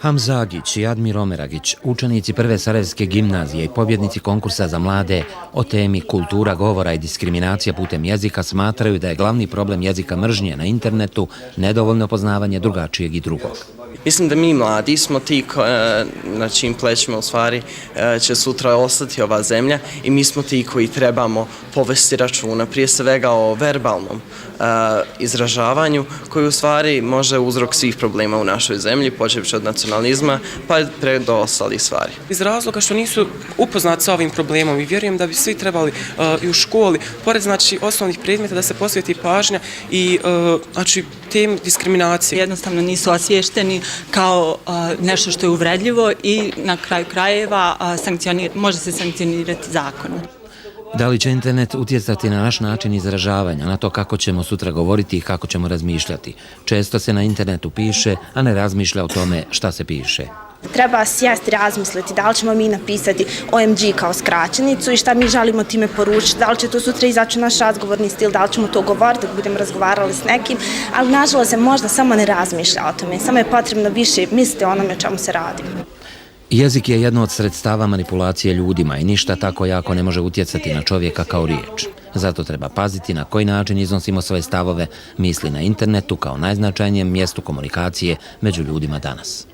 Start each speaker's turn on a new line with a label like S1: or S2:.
S1: Hamza Agić i Admir Omeragić, učenici Prve Sarajevske gimnazije i pobjednici konkursa za mlade o temi kultura govora i diskriminacija putem jezika smatraju da je glavni problem jezika mržnje na internetu nedovoljno poznavanje drugačijeg i drugog.
S2: Mislim da mi mladi smo ti na čijim plećima u stvari će sutra ostati ova zemlja i mi smo ti koji trebamo povesti računa prije svega o verbalnom izražavanju koji u stvari može uzrok svih problema u našoj zemlji, počevši od nacionalizma pa do ostalih stvari.
S3: Iz razloga što nisu upoznati sa ovim problemom i vjerujem da bi svi trebali i u školi, pored osnovnih predmeta, da se posveti pažnja i temi diskriminacije.
S4: Jednostavno nisu osviješteni kao nešto što je uvredljivo i na kraju krajeva može se sankcionirati zakonom.
S1: Da li će internet utjecati na naš način izražavanja, na to kako ćemo sutra govoriti i kako ćemo razmišljati? Često se na internetu piše, a ne razmišlja o tome šta se piše.
S5: Treba sjesti, razmisliti da li ćemo mi napisati OMG kao skraćenicu i šta mi želimo time poručiti, da li će to sutra izaći naš razgovorni stil, da li ćemo to govoriti dok budemo razgovarali s nekim, ali nažalost se možda samo ne razmišlja o tome, samo je potrebno više misliti o onome o čemu se radi.
S1: Jezik je jedno od sredstava manipulacije ljudima i ništa tako jako ne može utjecati na čovjeka kao riječ. Zato treba paziti na koji način iznosimo svoje stavove, misli na internetu kao najznačajnijem mjestu komunikacije među ljudima danas.